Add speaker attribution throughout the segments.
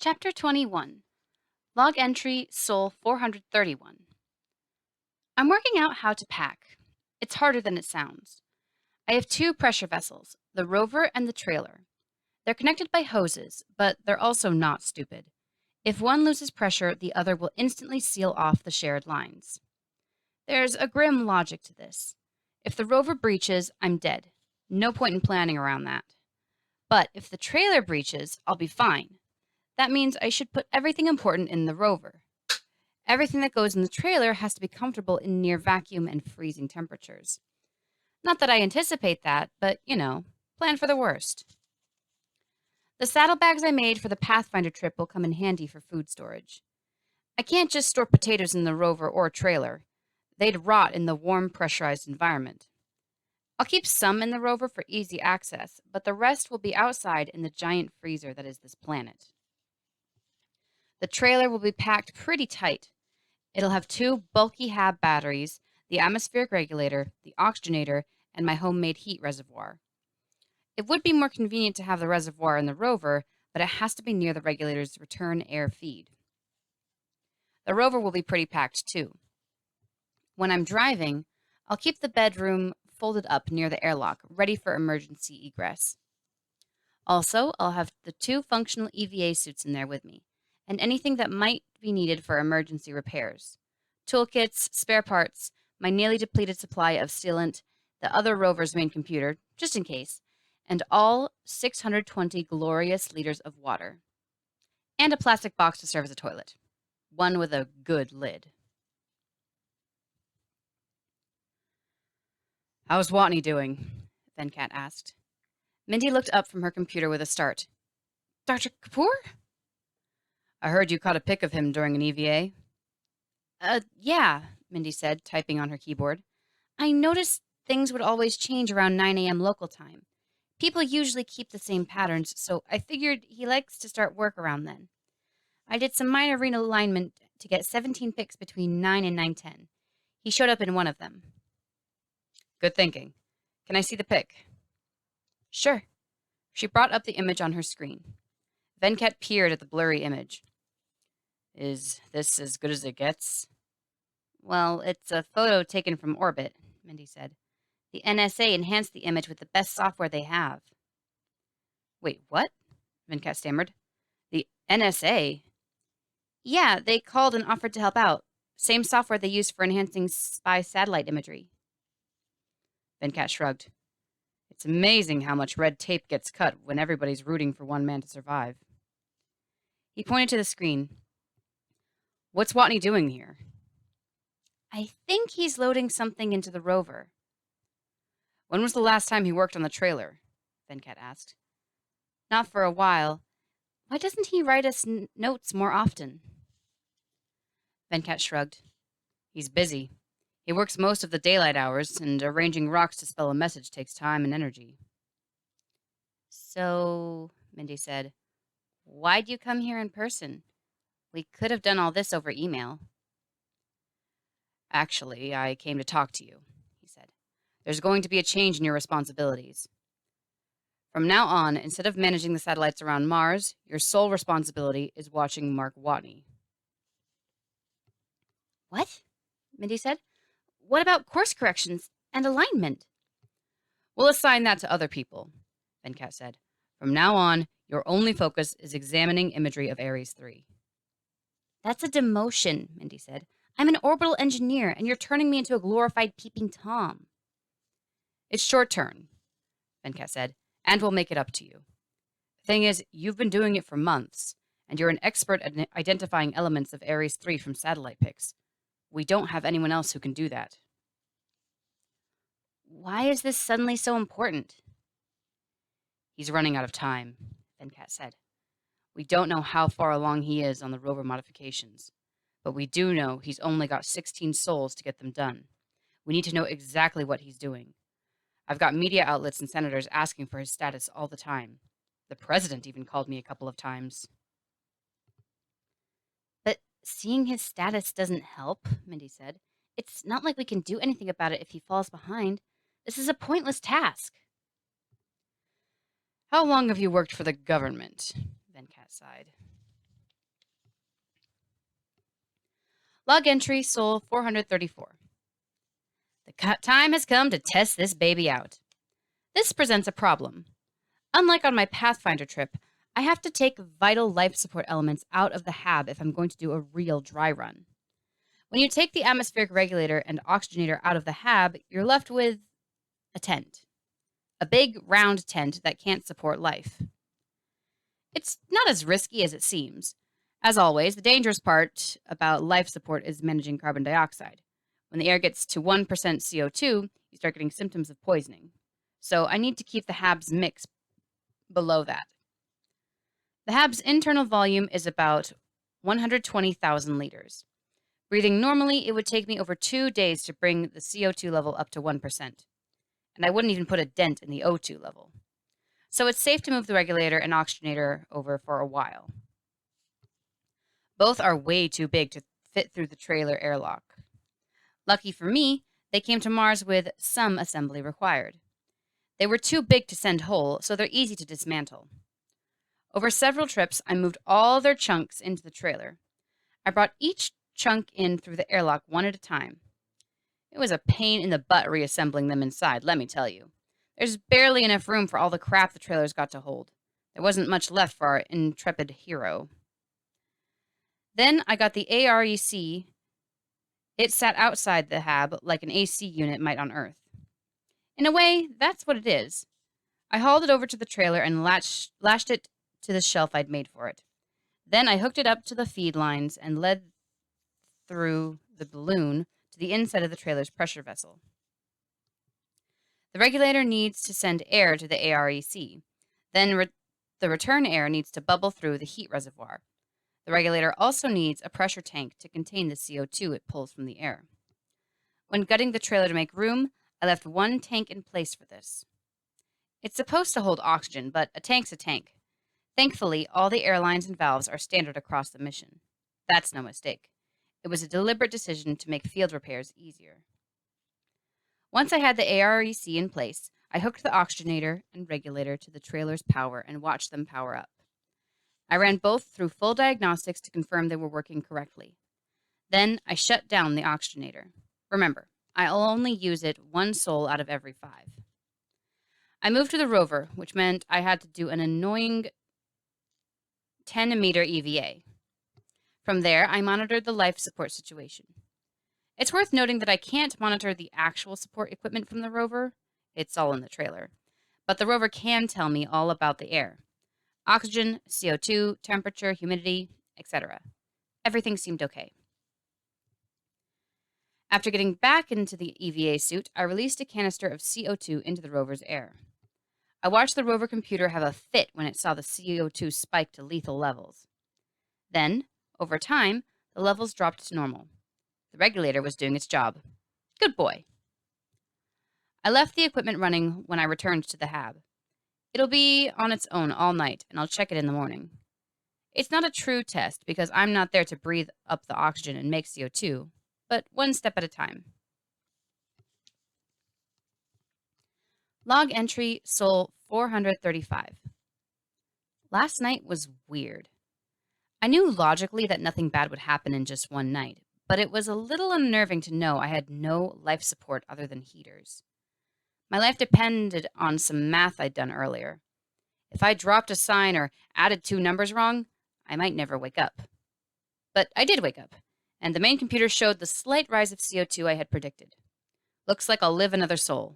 Speaker 1: Chapter 21 Log Entry Sol 431. I'm working out how to pack. It's harder than it sounds. I have two pressure vessels, the rover and the trailer. They're connected by hoses, but they're also not stupid. If one loses pressure, the other will instantly seal off the shared lines. There's a grim logic to this. If the rover breaches, I'm dead. No point in planning around that. But if the trailer breaches, I'll be fine. That means I should put everything important in the rover. Everything that goes in the trailer has to be comfortable in near vacuum and freezing temperatures. Not that I anticipate that, but, plan for the worst. The saddlebags I made for the Pathfinder trip will come in handy for food storage. I can't just store potatoes in the rover or trailer. They'd rot in the warm, pressurized environment. I'll keep some in the rover for easy access, but the rest will be outside in the giant freezer that is this planet. The trailer will be packed pretty tight. It'll have two bulky HAB batteries, the atmospheric regulator, the oxygenator, and my homemade heat reservoir. It would be more convenient to have the reservoir in the rover, but it has to be near the regulator's return air feed. The rover will be pretty packed too. When I'm driving, I'll keep the bedroom folded up near the airlock, ready for emergency egress. Also, I'll have the two functional EVA suits in there with me, and anything that might be needed for emergency repairs. Toolkits, spare parts, my nearly depleted supply of sealant, the other rover's main computer, just in case, and all 620 glorious liters of water. And a plastic box to serve as a toilet. One with a good lid. "How's Watney doing?" Venkat asked. Mindy looked up from her computer with a start. "Dr. Kapoor?" "I heard you caught a pic of him during an EVA." Yeah," Mindy said, typing on her keyboard. "I noticed things would always change around 9 a.m. local time. People usually keep the same patterns, so I figured he likes to start work around then. I did some minor realignment to get 17 pics between 9 and 9:10. He showed up in one of them." "Good thinking. Can I see the pic?" "Sure." She brought up the image on her screen. Venkat peered at the blurry image. "Is this as good as it gets?" "Well, it's a photo taken from orbit," Mindy said. "The NSA enhanced the image with the best software they have." "Wait, what?" Venkat stammered. "The NSA?" "Yeah, they called and offered to help out. Same software they use for enhancing spy satellite imagery." Venkat shrugged. "It's amazing how much red tape gets cut when everybody's rooting for one man to survive." He pointed to the screen. "What's Watney doing here?" "I think he's loading something into the rover." "When was the last time he worked on the trailer?" Venkat asked. "Not for a while. Why doesn't he write us notes more often?" Venkat shrugged. "He's busy. He works most of the daylight hours, and arranging rocks to spell a message takes time and energy." "So," Mindy said, "why'd you come here in person? We could have done all this over email." "Actually, I came to talk to you," he said. "There's going to be a change in your responsibilities. From now on, instead of managing the satellites around Mars, your sole responsibility is watching Mark Watney." "What?" Mindy said. "What about course corrections and alignment?"
Speaker 2: "We'll assign that to other people," Venkat said. "From now on, your only focus is examining imagery of Ares 3.
Speaker 1: "That's a demotion," Mindy said. "I'm an orbital engineer, and you're turning me into a glorified peeping Tom."
Speaker 2: "It's your turn," Venkat said, "and we'll make it up to you. The thing is, you've been doing it for months, and you're an expert at identifying elements of Ares 3 from satellite pics. We don't have anyone else who can do that."
Speaker 1: "Why is this suddenly so important?"
Speaker 2: "He's running out of time," Venkat said. "We don't know how far along he is on the rover modifications, but we do know he's only got 16 souls to get them done. We need to know exactly what he's doing. I've got media outlets and senators asking for his status all the time. The president even called me a couple of times."
Speaker 1: "But seeing his status doesn't help," Mindy said. "It's not like we can do anything about it if he falls behind. This is a pointless task."
Speaker 2: "How long have you worked for the government?" Venkat sighed. Log entry Sol 434. The time has come to test this baby out. This presents a problem. Unlike on my Pathfinder trip, I have to take vital life support elements out of the HAB if I'm going to do a real dry run. When you take the atmospheric regulator and oxygenator out of the HAB, you're left with a tent. A big, round tent that can't support life. It's not as risky as it seems. As always, the dangerous part about life support is managing carbon dioxide. When the air gets to 1% CO2, you start getting symptoms of poisoning. So I need to keep the HAB's mix below that. The HAB's internal volume is about 120,000 liters. Breathing normally, it would take me over 2 days to bring the CO2 level up to 1%. And I wouldn't even put a dent in the O2 level. So it's safe to move the regulator and oxygenator over for a while. Both are way too big to fit through the trailer airlock. Lucky for me, they came to Mars with some assembly required. They were too big to send whole, so they're easy to dismantle. Over several trips, I moved all their chunks into the trailer. I brought each chunk in through the airlock one at a time. It was a pain in the butt reassembling them inside, let me tell you. There's barely enough room for all the crap the trailers got to hold. There wasn't much left for our intrepid hero. Then I got the AREC. It sat outside the HAB like an AC unit might on Earth. In a way, that's what it is. I hauled it over to the trailer and lashed it to the shelf I'd made for it. Then I hooked it up to the feed lines and led through the balloon to the inside of the trailer's pressure vessel. The regulator needs to send air to the AREC. Then the return air needs to bubble through the heat reservoir. The regulator also needs a pressure tank to contain the CO2 it pulls from the air. When gutting the trailer to make room, I left one tank in place for this. It's supposed to hold oxygen, but a tank's a tank. Thankfully, all the air lines and valves are standard across the mission. That's no mistake. It was a deliberate decision to make field repairs easier. Once I had the AREC in place, I hooked the oxygenator and regulator to the trailer's power and watched them power up. I ran both through full diagnostics to confirm they were working correctly. Then I shut down the oxygenator. Remember, I'll only use it 1 sol out of every 5. I moved to the rover, which meant I had to do an annoying 10-meter EVA. From there, I monitored the life support situation. It's worth noting that I can't monitor the actual support equipment from the rover. It's all in the trailer. But the rover can tell me all about the air. Oxygen, CO2, temperature, humidity, etc. Everything seemed okay. After getting back into the EVA suit, I released a canister of CO2 into the rover's air. I watched the rover computer have a fit when it saw the CO2 spike to lethal levels. Then, over time, the levels dropped to normal. The regulator was doing its job. Good boy. I left the equipment running when I returned to the HAB. It'll be on its own all night, and I'll check it in the morning. It's not a true test because I'm not there to breathe up the oxygen and make CO2, but one step at a time. Log entry Sol 435. Last night was weird. I knew logically that nothing bad would happen in just one night, but it was a little unnerving to know I had no life support other than heaters. My life depended on some math I'd done earlier. If I dropped a sign or added 2 numbers wrong, I might never wake up. But I did wake up, and the main computer showed the slight rise of CO2 I had predicted. Looks like I'll live another Sol.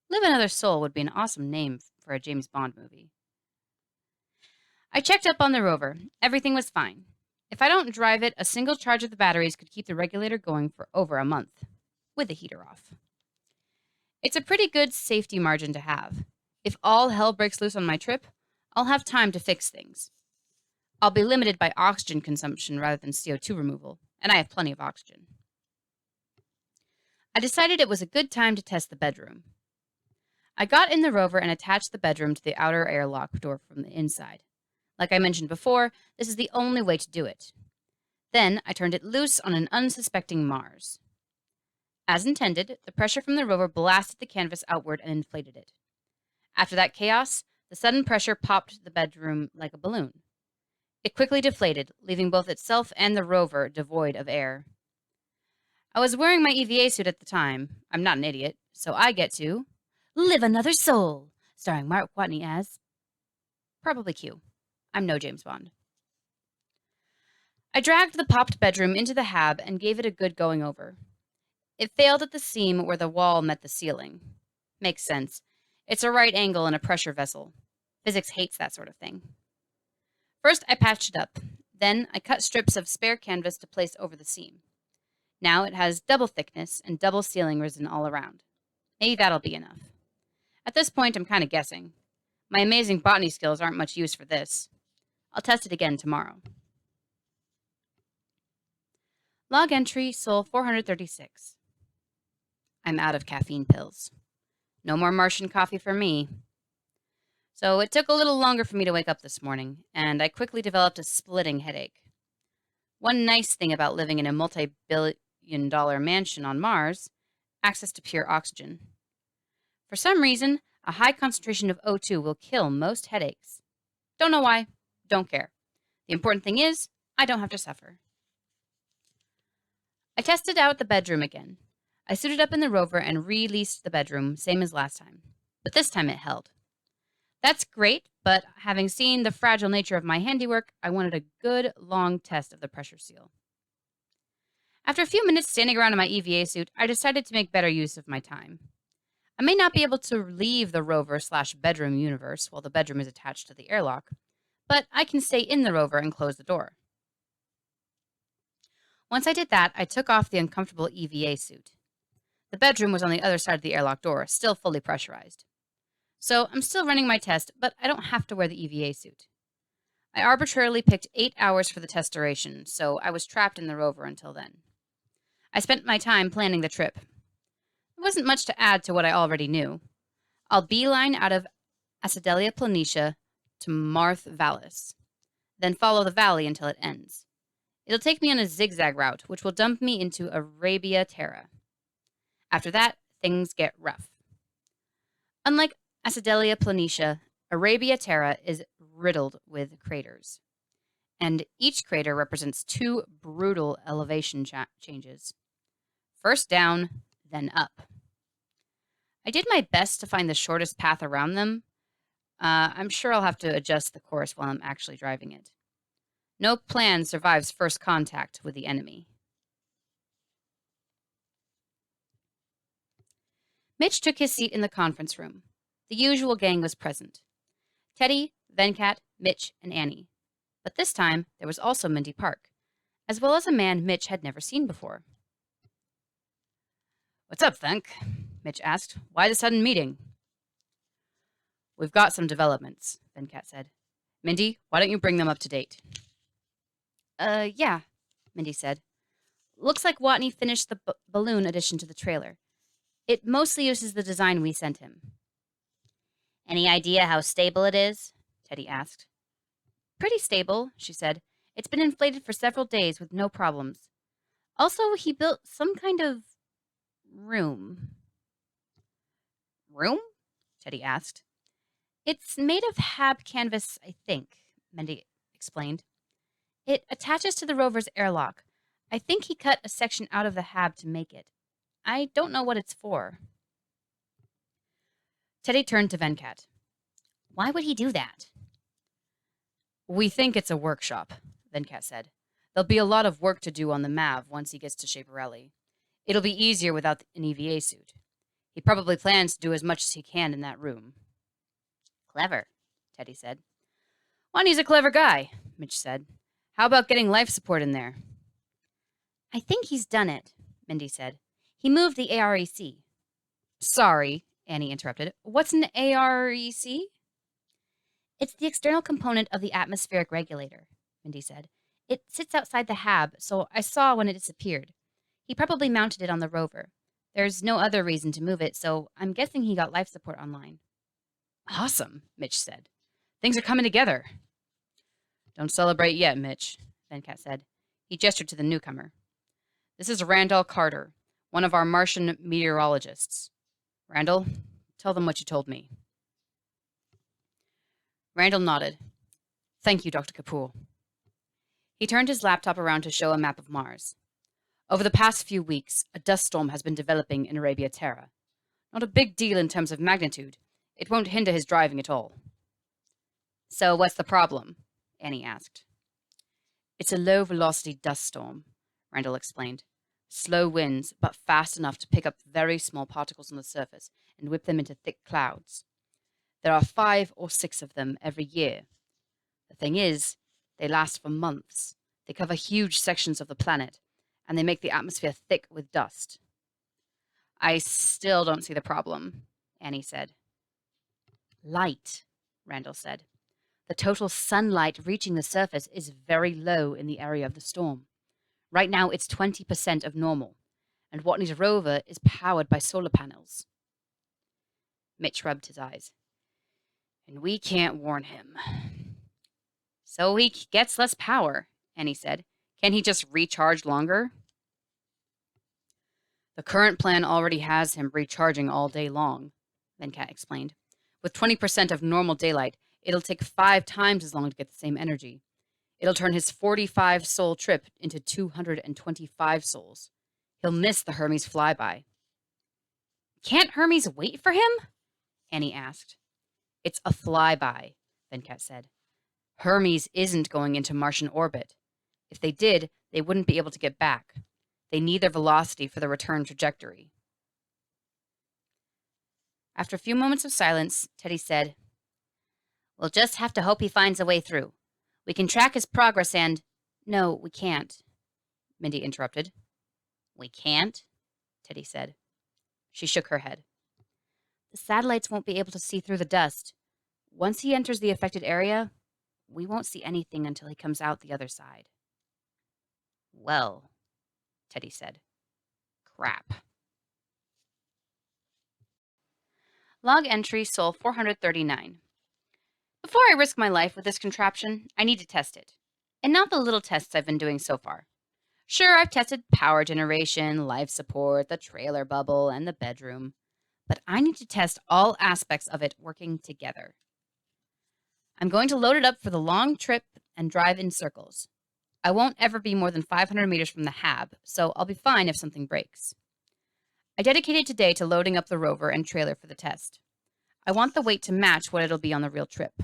Speaker 2: Live Another Sol would be an awesome name for a James Bond movie. I checked up on the rover. Everything was fine. If I don't drive it, a single charge of the batteries could keep the regulator going for over a month, with the heater off. It's a pretty good safety margin to have. If all hell breaks loose on my trip, I'll have time to fix things. I'll be limited by oxygen consumption rather than CO2 removal, and I have plenty of oxygen. I decided it was a good time to test the bedroom. I got in the rover and attached the bedroom to the outer airlock door from the inside. Like I mentioned before, this is the only way to do it. Then I turned it loose on an unsuspecting Mars. As intended, the pressure from the rover blasted the canvas outward and inflated it. After that chaos, the sudden pressure popped the bedroom like a balloon. It quickly deflated, leaving both itself and the rover devoid of air. I was wearing my EVA suit at the time. I'm not an idiot, so I get to Live Another Soul, starring Mark Watney as probably Q. I'm no James Bond. I dragged the popped bedroom into the hab and gave it a good going over. It failed at the seam where the wall met the ceiling. Makes sense. It's a right angle in a pressure vessel. Physics hates that sort of thing. First, I patched it up. Then, I cut strips of spare canvas to place over the seam. Now it has double thickness and double ceiling resin all around. Maybe that'll be enough. At this point, I'm kind of guessing. My amazing botany skills aren't much use for this. I'll test it again tomorrow. Log entry Sol 436. I'm out of caffeine pills. No more Martian coffee for me. So it took a little longer for me to wake up this morning, and I quickly developed a splitting headache. One nice thing about living in a multi-billion-dollar mansion on Mars, access to pure oxygen. For some reason, a high concentration of O2 will kill most headaches. Don't know why, don't care. The important thing is, I don't have to suffer. I tested out the bedroom again. I suited up in the rover and re-leased the bedroom, same as last time. But this time it held. That's great, but having seen the fragile nature of my handiwork, I wanted a good, long test of the pressure seal. After a few minutes standing around in my EVA suit, I decided to make better use of my time. I may not be able to leave the rover/bedroom universe while the bedroom is attached to the airlock, but I can stay in the rover and close the door. Once I did that, I took off the uncomfortable EVA suit. The bedroom was on the other side of the airlock door, still fully pressurized. So I'm still running my test, but I don't have to wear the EVA suit. I arbitrarily picked 8 hours for the test duration, so I was trapped in the rover until then. I spent my time planning the trip. There wasn't much to add to what I already knew. I'll beeline out of Acidelia Planitia to Marth Vallis, then follow the valley until it ends. It'll take me on a zigzag route, which will dump me into Arabia Terra. After that, things get rough. Unlike Acidelia Planitia, Arabia Terra is riddled with craters, and each crater represents 2 brutal elevation changes. First down, then up. I did my best to find the shortest path around them. I'm sure I'll have to adjust the course while I'm actually driving it. No plan survives first contact with the enemy. Mitch took his seat in the conference room. The usual gang was present. Teddy, Venkat, Mitch, and Annie. But this time, there was also Mindy Park, as well as a man Mitch had never seen before. "What's up, Venk?" Mitch asked. "Why the sudden meeting?" "We've got some developments," Venkat said. "Mindy, why don't you bring them up to date?"
Speaker 1: Yeah, Mindy said. Looks like Watney finished the balloon addition to the trailer. It mostly uses the design we sent him.
Speaker 3: Any idea how stable it is? Teddy asked.
Speaker 1: Pretty stable, she said. It's been inflated for several days with no problems. Also, he built some kind of room.
Speaker 3: Room?
Speaker 1: Teddy asked. It's made of hab canvas, I think, Mindy explained. It attaches to the rover's airlock. I think he cut a section out of the hab to make it. I don't know what it's for.
Speaker 2: Teddy turned to Venkat.
Speaker 3: Why would he do that?
Speaker 2: "We think it's a workshop," Venkat said. "There'll be a lot of work to do on the MAV once he gets to Shaperelli. It'll be easier without an EVA suit. He probably plans to do as much as he can in that room."
Speaker 3: Clever, Teddy said.
Speaker 2: "Watney's a clever guy," Mitch said. "How about getting life support in there?"
Speaker 1: I think he's done it, Mindy said. He moved the AREC.
Speaker 2: "Sorry," Annie interrupted. "What's an AREC?"
Speaker 1: It's the external component of the atmospheric regulator, Mindy said. It sits outside the hab, so I saw when it disappeared. He probably mounted it on the rover. There's no other reason to move it, so I'm guessing he got life support online.
Speaker 2: "Awesome," Mitch said. "Things are coming together." "Don't celebrate yet, Mitch," Venkat said. He gestured to the newcomer. "This is Randall Carter, one of our Martian meteorologists. Randall, tell them what you told me." Randall nodded. "Thank you, Dr. Kapoor. He turned his laptop around to show a map of Mars. Over the past few weeks, a dust storm has been developing in Arabia Terra. Not a big deal in terms of magnitude. It won't hinder his driving at all.
Speaker 1: So what's the problem?
Speaker 2: Annie asked. It's a low-velocity dust storm, Randall explained. Slow winds, but fast enough to pick up very small particles on the surface and whip them into thick clouds. There are 5 or 6 of them every year. The thing is, they last for months. They cover huge sections of the planet, and they make the atmosphere thick with dust.
Speaker 1: I still don't see the problem, Annie said.
Speaker 2: Light, Randall said. The total sunlight reaching the surface is very low in the area of the storm. Right now, it's 20% of normal, and Watney's rover is powered by solar panels.
Speaker 1: Mitch rubbed his eyes.
Speaker 2: And we can't warn him.
Speaker 1: So he gets less power, Annie said. Can he just recharge longer?
Speaker 2: The current plan already has him recharging all day long, Venkat explained. With 20% of normal daylight, it'll take 5 times as long to get the same energy. It'll turn his 45-soul trip into 225 souls. He'll miss the Hermes flyby.
Speaker 1: Can't Hermes wait for him?
Speaker 2: Annie asked. It's a flyby, Venkat said. Hermes isn't going into Martian orbit. If they did, they wouldn't be able to get back. They need their velocity for the return trajectory.
Speaker 1: After a few moments of silence, Teddy said, We'll just have to hope he finds a way through. We can track his progress and—
Speaker 2: No, we can't, Mindy interrupted.
Speaker 1: We can't?
Speaker 2: Teddy said. She shook her head.
Speaker 1: The satellites won't be able to see through the dust. Once he enters the affected area, we won't see anything until he comes out the other side.
Speaker 2: Well, Teddy said. Crap.
Speaker 1: Log entry Sol 439. Before I risk my life with this contraption, I need to test it. And not the little tests I've been doing so far. Sure, I've tested power generation, life support, the trailer bubble, and the bedroom. But I need to test all aspects of it working together. I'm going to load it up for the long trip and drive in circles. I won't ever be more than 500 meters from the hab, so I'll be fine if something breaks. I dedicated today to loading up the rover and trailer for the test. I want the weight to match what it'll be on the real trip.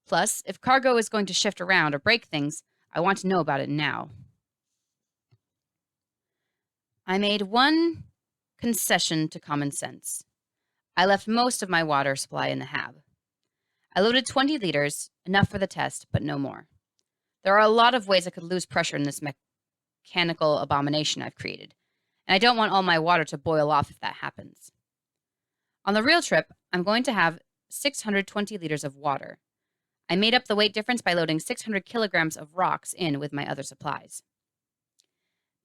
Speaker 1: Plus, if cargo is going to shift around or break things, I want to know about it now. I made one concession to common sense. I left most of my water supply in the hab. I loaded 20 liters, enough for the test, but no more. There are a lot of ways I could lose pressure in this mechanical abomination I've created, and I don't want all my water to boil off if that happens. On the real trip, I'm going to have 620 liters of water. I made up the weight difference by loading 600 kilograms of rocks in with my other supplies.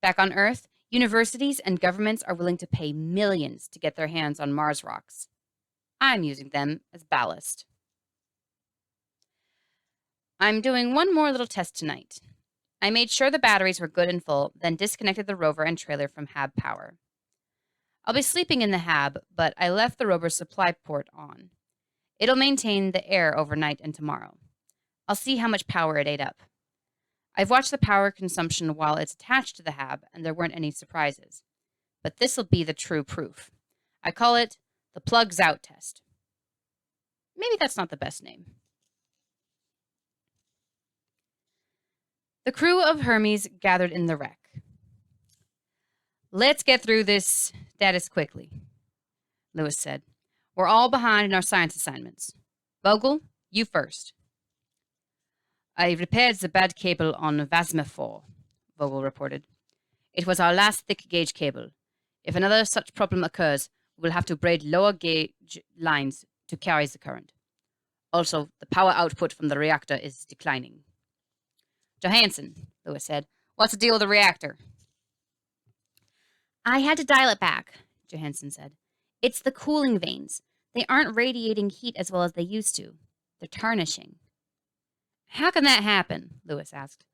Speaker 1: Back on Earth, universities and governments are willing to pay millions to get their hands on Mars rocks. I'm using them as ballast. I'm doing one more little test tonight. I made sure the batteries were good and full, then disconnected the rover and trailer from hab power. I'll be sleeping in the hab, but I left the rover's supply port on. It'll maintain the air overnight and tomorrow. I'll see how much power it ate up. I've watched the power consumption while it's attached to the hab, and there weren't any surprises. But this'll be the true proof. I call it the plugs out test. Maybe that's not the best name. The crew of Hermes gathered in the wreck. Let's get through this status quickly, Lewis said. We're all behind in our science assignments. Vogel, you first.
Speaker 2: I repaired the bad cable on Vasma 4, Vogel reported. It was our last thick gauge cable. If another such problem occurs, we'll have to braid lower gauge lines to carry the current. Also, the power output from the reactor is declining.
Speaker 1: Johansson, Lewis said. What's the deal with the reactor? I had to dial it back, Johansson said. It's the cooling vanes. They aren't radiating heat as well as they used to. They're tarnishing.
Speaker 2: How can that happen? Lewis asked.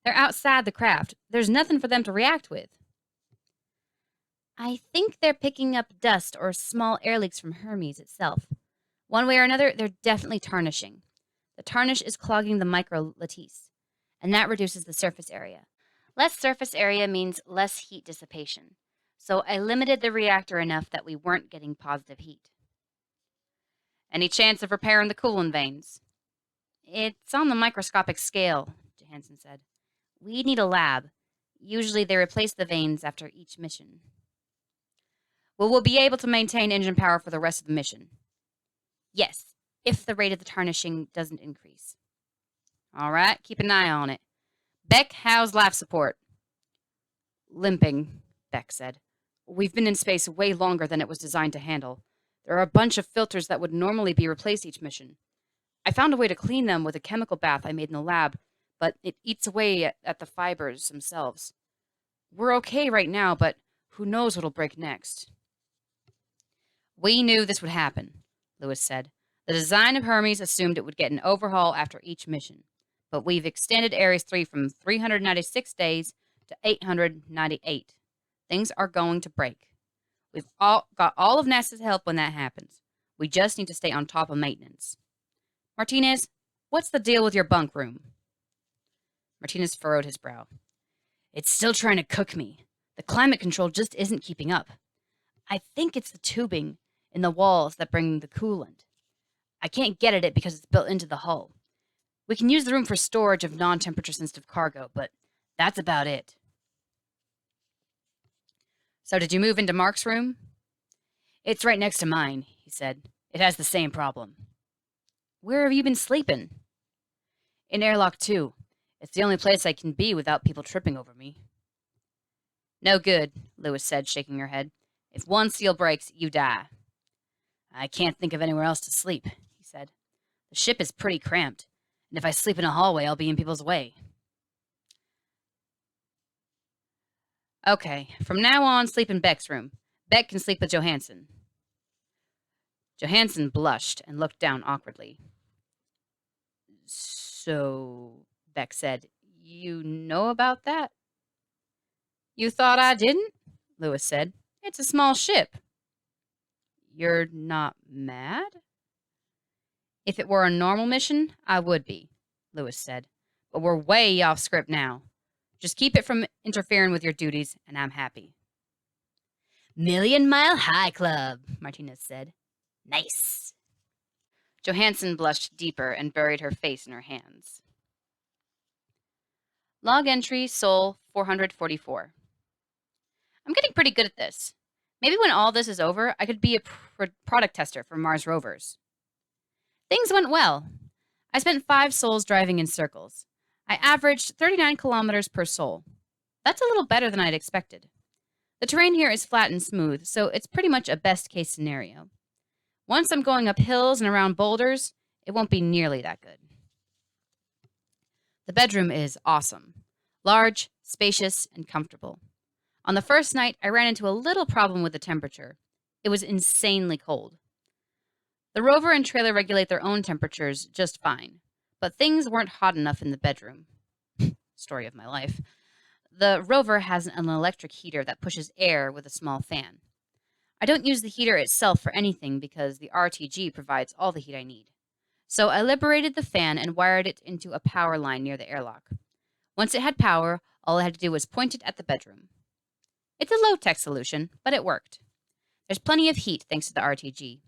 Speaker 1: They're outside the craft. There's nothing for them to react with. I think they're picking up dust or small air leaks from Hermes itself. One way or another, they're definitely tarnishing. The tarnish is clogging the micro lattice.
Speaker 3: and that reduces the surface area. Less surface area means less heat dissipation, so I limited the reactor enough that we weren't getting positive heat.
Speaker 2: Any chance of repairing the coolant vanes?
Speaker 3: It's on the microscopic scale, Johansson said. We'd need a lab. Usually they replace the vanes after each mission.
Speaker 2: Well, we'll be able to maintain engine power for the rest of the mission.
Speaker 3: Yes, if the rate of the tarnishing doesn't increase.
Speaker 2: All right, keep an eye on it. Beck, how's life support? Limping, Beck said. We've been in space way longer than it was designed to handle. There are a bunch of filters that would normally be replaced each mission. I found a way to clean them with a chemical bath I made in the lab, but it eats away at the fibers themselves. We're okay right now, but who knows what'll break next. We knew this would happen, Lewis said. The design of Hermes assumed it would get an overhaul after each mission, but we've extended Ares 3 from 396 days to 898. Things are going to break. We've got all of NASA's help when that happens. We just need to stay on top of maintenance. Martinez, what's the deal with your bunk room? Martinez furrowed his brow. It's still trying to cook me. The climate control just isn't keeping up. I think it's the tubing in the walls that bring the coolant. I can't get at it because it's built into the hull. We can use the room for storage of non-temperature sensitive cargo, but that's about it. So did you move into Mark's room? It's right next to mine, he said. It has the same problem. Where have you been sleeping? In airlock 2. It's the only place I can be without people tripping over me. No good, Lewis said, shaking her head. If one seal breaks, you die. I can't think of anywhere else to sleep, he said. The ship is pretty cramped, and if I sleep in a hallway, I'll be in people's way. Okay, from now on, sleep in Beck's room. Beck can sleep with Johansson. Johansson blushed and looked down awkwardly. So, Beck said, you know about that? You thought I didn't? Lewis said. It's a small ship. You're not mad? If it were a normal mission, I would be, Lewis said. But we're way off script now. Just keep it from interfering with your duties, and I'm happy. Million Mile High Club, Martinez said. Nice. Johansson blushed deeper and buried her face in her hands. Log entry Sol 444. I'm getting pretty good at this. Maybe when all this is over, I could be a product tester for Mars rovers. Things went well. I spent 5 sols driving in circles. I averaged 39 kilometers per sol. That's a little better than I'd expected. The terrain here is flat and smooth, so it's pretty much a best-case scenario. Once I'm going up hills and around boulders, it won't be nearly that good. The bedroom is awesome. Large, spacious, and comfortable. On the first night, I ran into a little problem with the temperature. It was insanely cold. The rover and trailer regulate their own temperatures just fine, but things weren't hot enough in the bedroom. Story of my life. The rover has an electric heater that pushes air with a small fan. I don't use the heater itself for anything because the RTG provides all the heat I need. So I liberated the fan and wired it into a power line near the airlock. Once it had power, all I had to do was point it at the bedroom. It's a low-tech solution, but it worked. There's plenty of heat thanks to the RTG.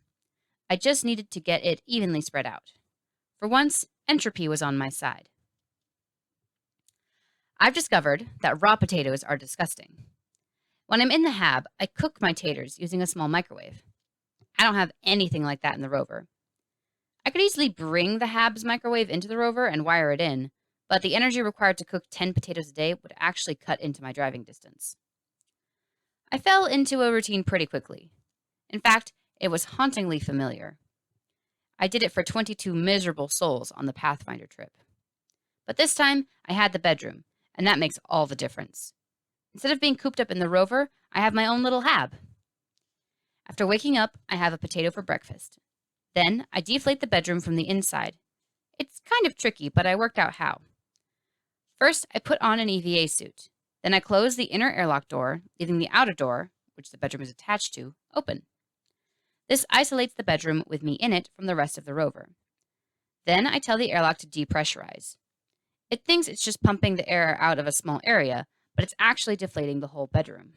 Speaker 2: I just needed to get it evenly spread out. For once, entropy was on my side. I've discovered that raw potatoes are disgusting. When I'm in the hab, I cook my taters using a small microwave. I don't have anything like that in the rover. I could easily bring the hab's microwave into the rover and wire it in, but the energy required to cook 10 potatoes a day would actually cut into my driving distance. I fell into a routine pretty quickly. In fact, it was hauntingly familiar. I did it for 22 miserable sols on the Pathfinder trip. But this time, I had the bedroom, and that makes all the difference. Instead of being cooped up in the rover, I have my own little hab. After waking up, I have a potato for breakfast. Then, I deflate the bedroom from the inside. It's kind of tricky, but I worked out how. First, I put on an EVA suit. Then I close the inner airlock door, leaving the outer door, which the bedroom is attached to, open. This isolates the bedroom with me in it from the rest of the rover. Then I tell the airlock to depressurize. It thinks it's just pumping the air out of a small area, but it's actually deflating the whole bedroom.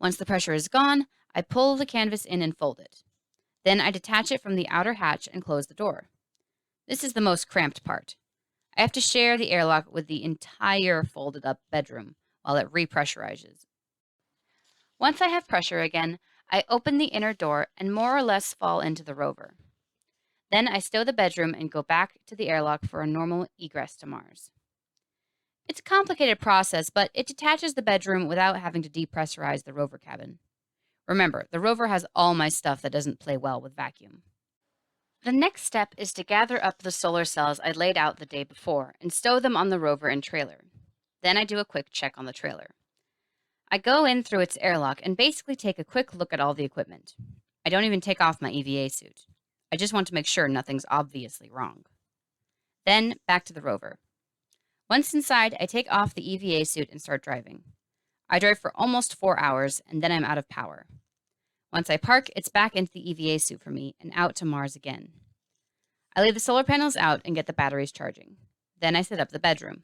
Speaker 2: Once the pressure is gone, I pull the canvas in and fold it. Then I detach it from the outer hatch and close the door. This is the most cramped part. I have to share the airlock with the entire folded up bedroom while it repressurizes. Once I have pressure again, I open the inner door and more or less fall into the rover. Then I stow the bedroom and go back to the airlock for a normal egress to Mars. It's a complicated process, but it detaches the bedroom without having to depressurize the rover cabin. Remember, the rover has all my stuff that doesn't play well with vacuum. The next step is to gather up the solar cells I laid out the day before and stow them on the rover and trailer. Then I do a quick check on the trailer. I go in through its airlock and basically take a quick look at all the equipment. I don't even take off my EVA suit. I just want to make sure nothing's obviously wrong. Then back to the rover. Once inside, I take off the EVA suit and start driving. I drive for almost 4 hours and then I'm out of power. Once I park, it's back into the EVA suit for me and out to Mars again. I leave the solar panels out and get the batteries charging. Then I set up the bedroom.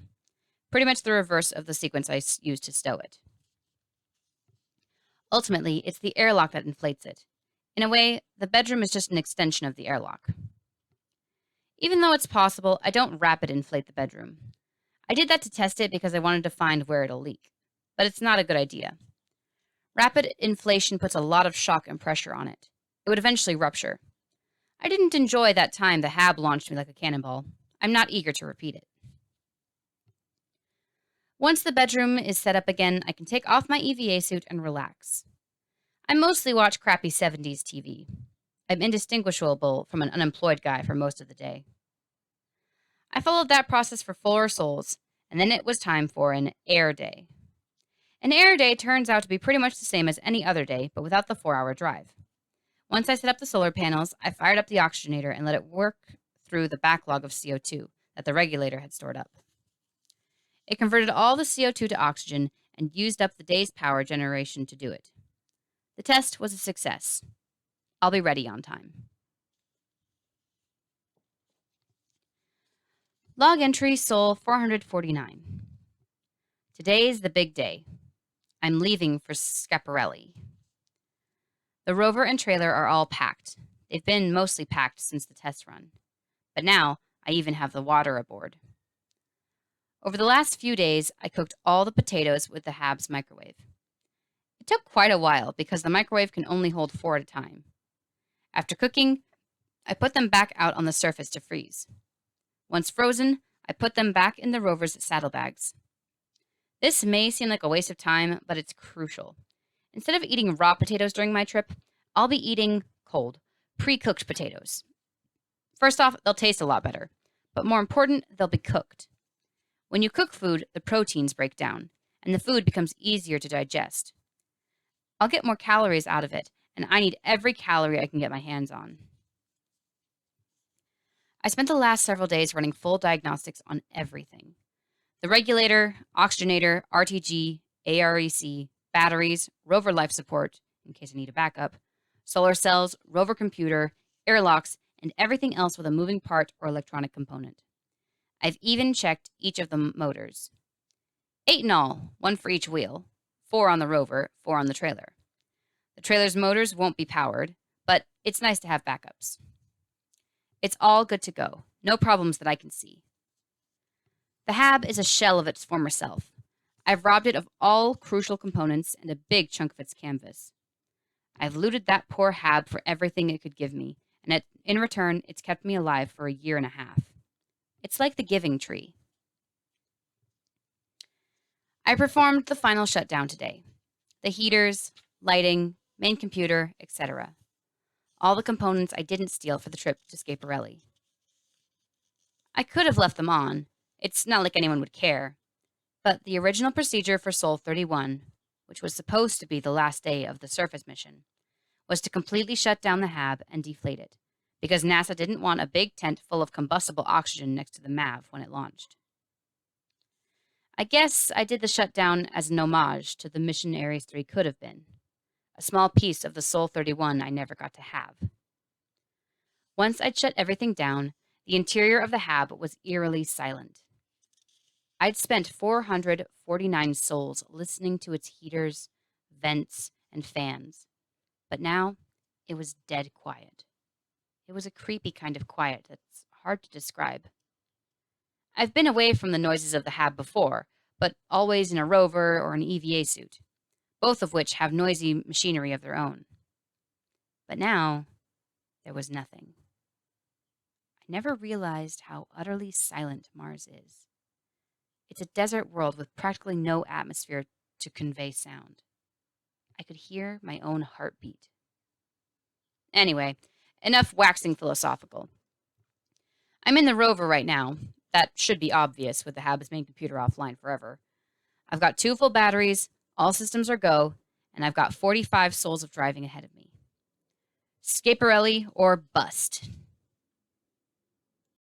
Speaker 2: Pretty much the reverse of the sequence I used to stow it. Ultimately, it's the airlock that inflates it. In a way, the bedroom is just an extension of the airlock. Even though it's possible, I don't rapid inflate the bedroom. I did that to test it because I wanted to find where it'll leak. But it's not a good idea. Rapid inflation puts a lot of shock and pressure on it. It would eventually rupture. I didn't enjoy that time the HAB launched me like a cannonball. I'm not eager to repeat it. Once the bedroom is set up again, I can take off my EVA suit and relax. I mostly watch crappy 70s TV. I'm indistinguishable from an unemployed guy for most of the day. I followed that process for 4 sols, and then it was time for an air day. An air day turns out to be pretty much the same as any other day, but without the 4-hour drive. Once I set up the solar panels, I fired up the oxygenator and let it work through the backlog of CO2 that the regulator had stored up. It converted all the CO2 to oxygen and used up the day's power generation to do it. The test was a success. I'll be ready on time. Log entry Sol 449. Today's the big day. I'm leaving for Schiaparelli. The rover and trailer are all packed. They've been mostly packed since the test run. But now, I even have the water aboard. Over the last few days, I cooked all the potatoes with the HAB's microwave. It took quite a while because the microwave can only hold 4 at a time. After cooking, I put them back out on the surface to freeze. Once frozen, I put them back in the rover's saddlebags. This may seem like a waste of time, but it's crucial. Instead of eating raw potatoes during my trip, I'll be eating cold, pre-cooked potatoes. First off, they'll taste a lot better, but more important, they'll be cooked. When you cook food, the proteins break down, and the food becomes easier to digest. I'll get more calories out of it, and I need every calorie I can get my hands on. I spent the last several days running full diagnostics on everything. The regulator, oxygenator, RTG, AREC, batteries, rover life support, in case I need a backup, solar cells, rover computer, airlocks, and everything else with a moving part or electronic component. I've even checked each of the motors. 8 in all, 1 for each wheel, 4 on the rover, 4 on the trailer. The trailer's motors won't be powered, but it's nice to have backups. It's all good to go, no problems that I can see. The HAB is a shell of its former self. I've robbed it of all crucial components and a big chunk of its canvas. I've looted that poor HAB for everything it could give me, and in return, it's kept me alive for a year and a half. It's like the giving tree. I performed the final shutdown today. The heaters, lighting, main computer, etc. All the components I didn't steal for the trip to Schiaparelli. I could have left them on. It's not like anyone would care. But the original procedure for Sol 31, which was supposed to be the last day of the surface mission, was to completely shut down the HAB and deflate it, because NASA didn't want a big tent full of combustible oxygen next to the MAV when it launched. I guess I did the shutdown as an homage to the mission Ares 3 could have been, a small piece of the Sol 31 I never got to have. Once I'd shut everything down, The interior of the Hab was eerily silent. I'd spent 449 sols listening to its heaters, vents, and fans, but now it was dead quiet. It was a creepy kind of quiet that's hard to describe. I've been away from the noises of the Hab before, but always in a rover or an EVA suit, both of which have noisy machinery of their own. But now, there was nothing. I never realized how utterly silent Mars is. It's a desert world with practically no atmosphere to convey sound. I could hear my own heartbeat. Anyway, enough waxing philosophical. I'm in the rover right now. That should be obvious with the Hab's main computer offline forever. I've got 2 full batteries, all systems are go, and I've got 45 sols of driving ahead of me. Scaparelli or bust.